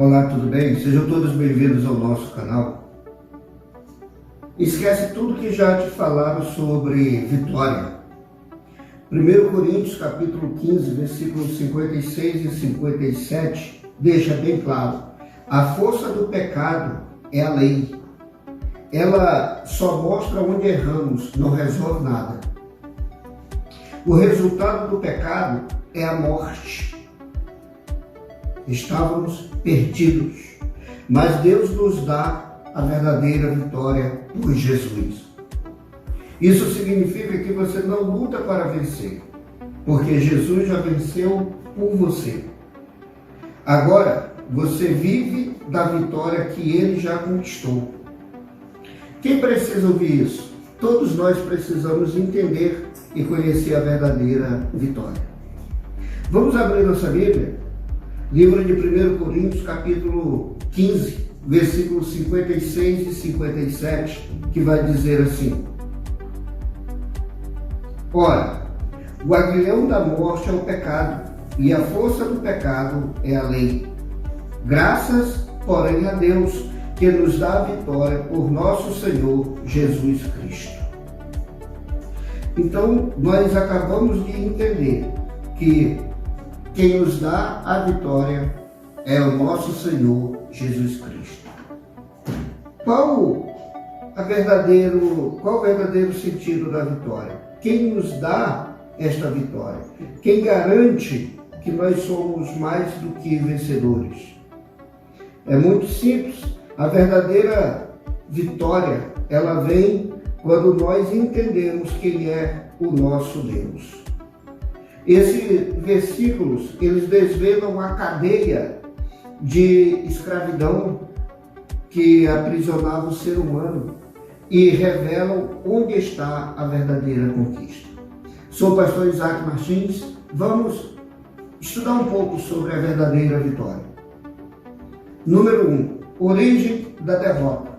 Olá, tudo bem? Sejam todos bem-vindos ao nosso canal. Esquece tudo que já te falaram sobre vitória. 1 Coríntios capítulo 15, versículos 56 e 57 deixa bem claro: a força do pecado é a lei. Ela só mostra onde erramos, não resolve nada. O resultado do pecado é a morte. Estávamos perdidos, mas Deus nos dá a verdadeira vitória por Jesus. Isso significa que você não luta para vencer, porque Jesus já venceu por você. Agora, você vive da vitória que Ele já conquistou. Quem precisa ouvir isso? Todos nós precisamos entender e conhecer a verdadeira vitória. Vamos abrir nossa Bíblia? Livro de 1 Coríntios, capítulo 15, versículos 56 e 57, que vai dizer assim: ora, o aguilhão da morte é o pecado, e a força do pecado é a lei. Graças, porém, a Deus, que nos dá a vitória por nosso Senhor Jesus Cristo. Então, nós acabamos de entender que quem nos dá a vitória é o nosso Senhor Jesus Cristo. Qual o verdadeiro sentido da vitória? Quem nos dá esta vitória? Quem garante que nós somos mais do que vencedores? É muito simples. A verdadeira vitória, ela vem quando nós entendemos quem é o nosso Deus. Esses versículos, eles desvelam a cadeia de escravidão que aprisionava o ser humano e revelam onde está a verdadeira conquista. Sou o pastor Isaac Martins. Vamos estudar um pouco sobre a verdadeira vitória. Número 1. Origem da derrota.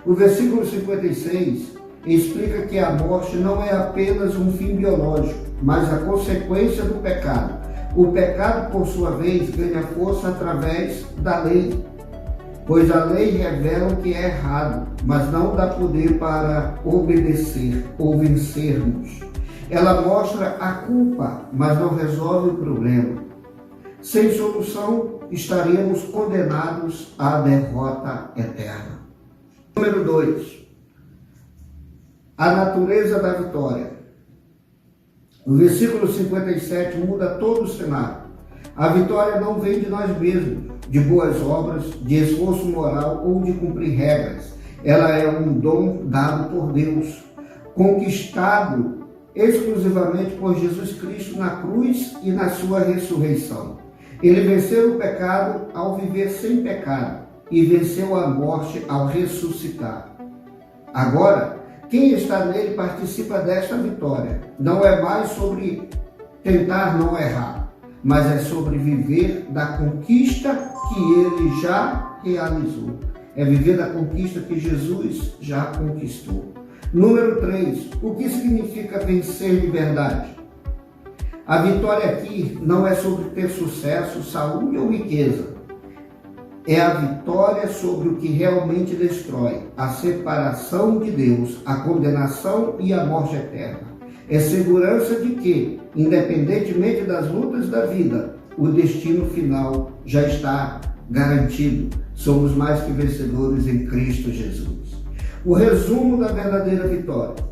O versículo 56 explica que a morte não é apenas um fim biológico, mas a consequência do pecado. O pecado, por sua vez, ganha força através da lei, pois a lei revela o que é errado, mas não dá poder para obedecer ou vencermos. Ela mostra a culpa, mas não resolve o problema. Sem solução, estaremos condenados à derrota eterna. Número 2. A natureza da vitória. O versículo 57 muda todo o cenário. A vitória não vem de nós mesmos, de boas obras, de esforço moral ou de cumprir regras. Ela é um dom dado por Deus, conquistado exclusivamente por Jesus Cristo na cruz e na sua ressurreição. Ele venceu o pecado ao viver sem pecado e venceu a morte ao ressuscitar. Agora, quem está nele participa desta vitória. Não é mais sobre tentar não errar, mas é sobre viver da conquista que ele já realizou. É viver da conquista que Jesus já conquistou. Número 3. O que significa vencer de verdade? A vitória aqui não é sobre ter sucesso, saúde ou riqueza. É a vitória sobre o que realmente destrói, a separação de Deus, a condenação e a morte eterna. É segurança de que, independentemente das lutas da vida, o destino final já está garantido. Somos mais que vencedores em Cristo Jesus. O resumo da verdadeira vitória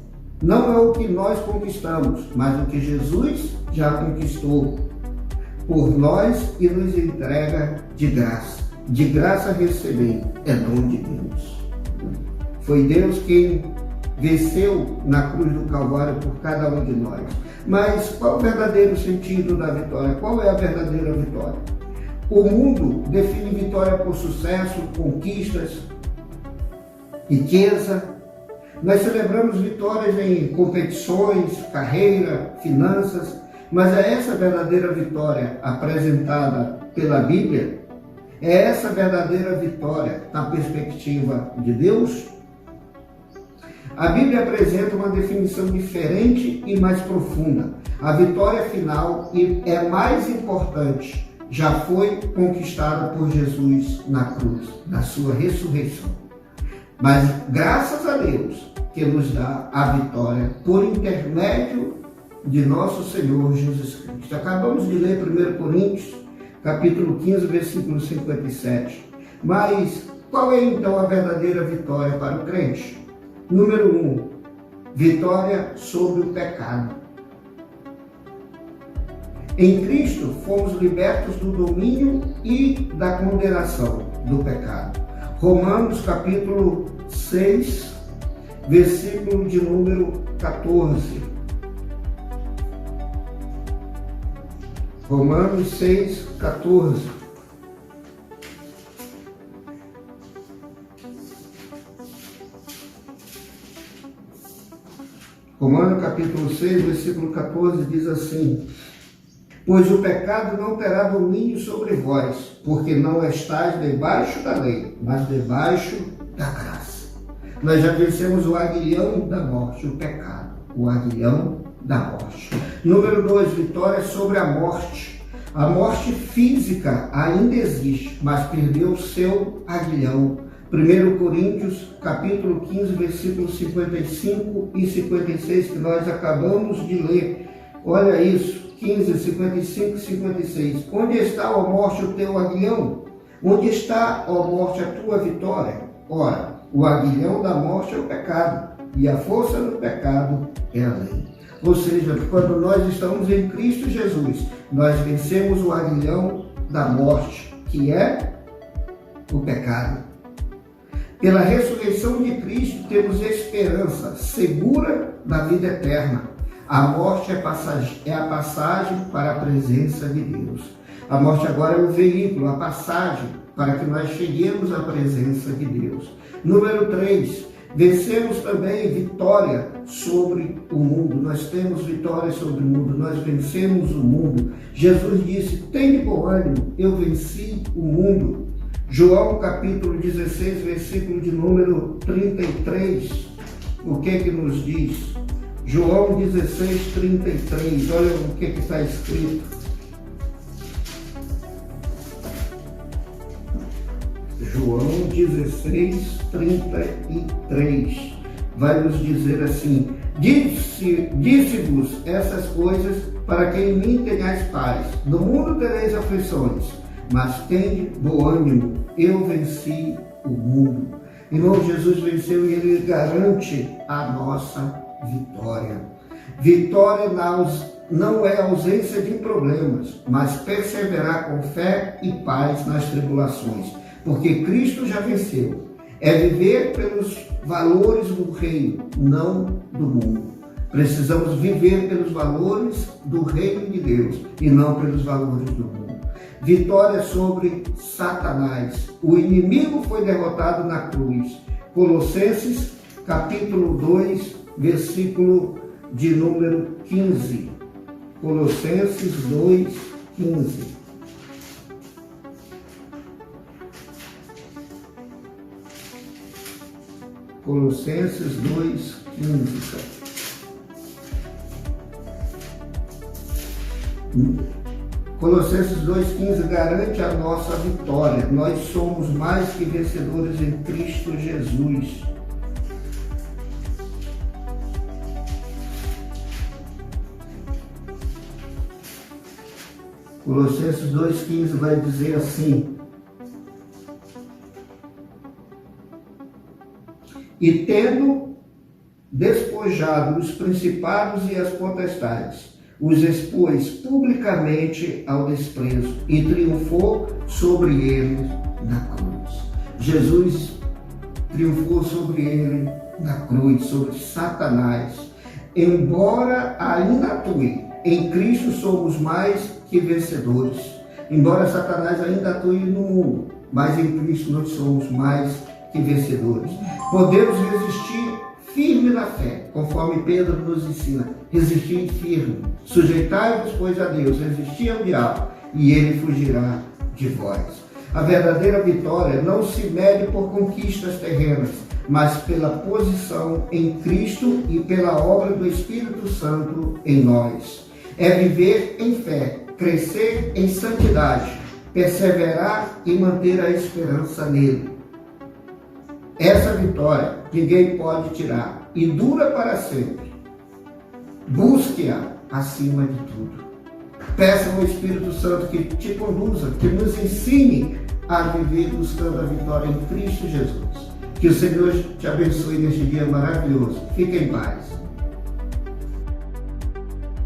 não é o que nós conquistamos, mas o que Jesus já conquistou por nós e nos entrega de graça. De graça receber, é dom de Deus. Foi Deus quem venceu na cruz do Calvário por cada um de nós. Mas qual o verdadeiro sentido da vitória? Qual é a verdadeira vitória? O mundo define vitória por sucesso, conquistas, riqueza. Nós celebramos vitórias em competições, carreira, finanças, mas é essa verdadeira vitória apresentada pela Bíblia? É essa verdadeira vitória na perspectiva de Deus? A Bíblia apresenta uma definição diferente e mais profunda. A vitória final é mais importante já foi conquistada por Jesus na cruz, na sua ressurreição. Mas graças a Deus que nos dá a vitória por intermédio de nosso Senhor Jesus Cristo. Acabamos de ler 1 Coríntios, capítulo 15, versículo 57. Mas qual é então a verdadeira vitória para o crente? Número 1, vitória sobre o pecado. Em Cristo fomos libertos do domínio e da condenação do pecado. Romanos capítulo 6, versículo de número 14. Romanos 6, 14. Romanos capítulo 6, versículo 14 diz assim: pois o pecado não terá domínio sobre vós, porque não estáis debaixo da lei, mas debaixo da graça. Nós já vencemos o aguilhão da morte, o pecado, o aguilhão da morte. Número 2, vitória sobre a morte. A morte física ainda existe, mas perdeu o seu aguilhão. 1 Coríntios, capítulo 15, versículos 55 e 56, que nós acabamos de ler. Olha isso. 15, 55 e 56. Onde está, ó morte, o teu aguilhão? Onde está, ó morte, a tua vitória? Ora, o aguilhão da morte é o pecado, e a força do pecado é a lei. Ou seja, quando nós estamos em Cristo Jesus, nós vencemos o aguilhão da morte, que é o pecado. Pela ressurreição de Cristo, temos esperança segura da vida eterna. A morte é a passagem para a presença de Deus. A morte agora é o veículo, a passagem para que nós cheguemos à presença de Deus. Número 3, vencemos também vitória sobre o mundo. Nós temos vitória sobre o mundo, nós vencemos o mundo. Jesus disse: tem bom ânimo, eu venci o mundo. João capítulo 16, versículo de número 33, o que nos diz? João 16, 33, olha o que está escrito. João 16, 33, vai nos dizer assim: disse-vos essas coisas para que em mim tenhais paz. No mundo tereis aflições, mas tende bom ânimo, eu venci o mundo. Irmão, Jesus venceu e Ele garante a nossa vitória. Vitória não é ausência de problemas, mas perseverar com fé e paz nas tribulações, porque Cristo já venceu. É viver pelos valores do reino, não do mundo. Precisamos viver pelos valores do reino de Deus e não pelos valores do mundo. Vitória sobre Satanás. O inimigo foi derrotado na cruz. Colossenses capítulo 2, versículo de número 15. Colossenses 2, 15. Colossenses 2, 15. Colossenses 2,15 garante a nossa vitória. Nós somos mais que vencedores em Cristo Jesus. Colossenses 2,15 vai dizer assim: e tendo despojado os principados e as potestades, os expôs publicamente ao desprezo e triunfou sobre eles na cruz. Jesus triunfou sobre ele na cruz, sobre Satanás. Embora ainda atue, em Cristo somos mais que vencedores. Embora Satanás ainda atue no mundo, mas em Cristo nós somos mais que vencedores. Podemos resistir firme na fé, conforme Pedro nos ensina. Resistir firme. Sujeitai-vos, pois, a Deus, resistir ao diabo, e ele fugirá de vós. A verdadeira vitória não se mede por conquistas terrenas, mas pela posição em Cristo e pela obra do Espírito Santo em nós. É viver em fé, crescer em santidade, perseverar e manter a esperança nele. Essa vitória ninguém pode tirar e dura para sempre. Busque-a acima de tudo. Peça ao Espírito Santo que te conduza, que nos ensine a viver buscando a vitória em Cristo Jesus. Que o Senhor te abençoe neste dia maravilhoso. Fique em paz.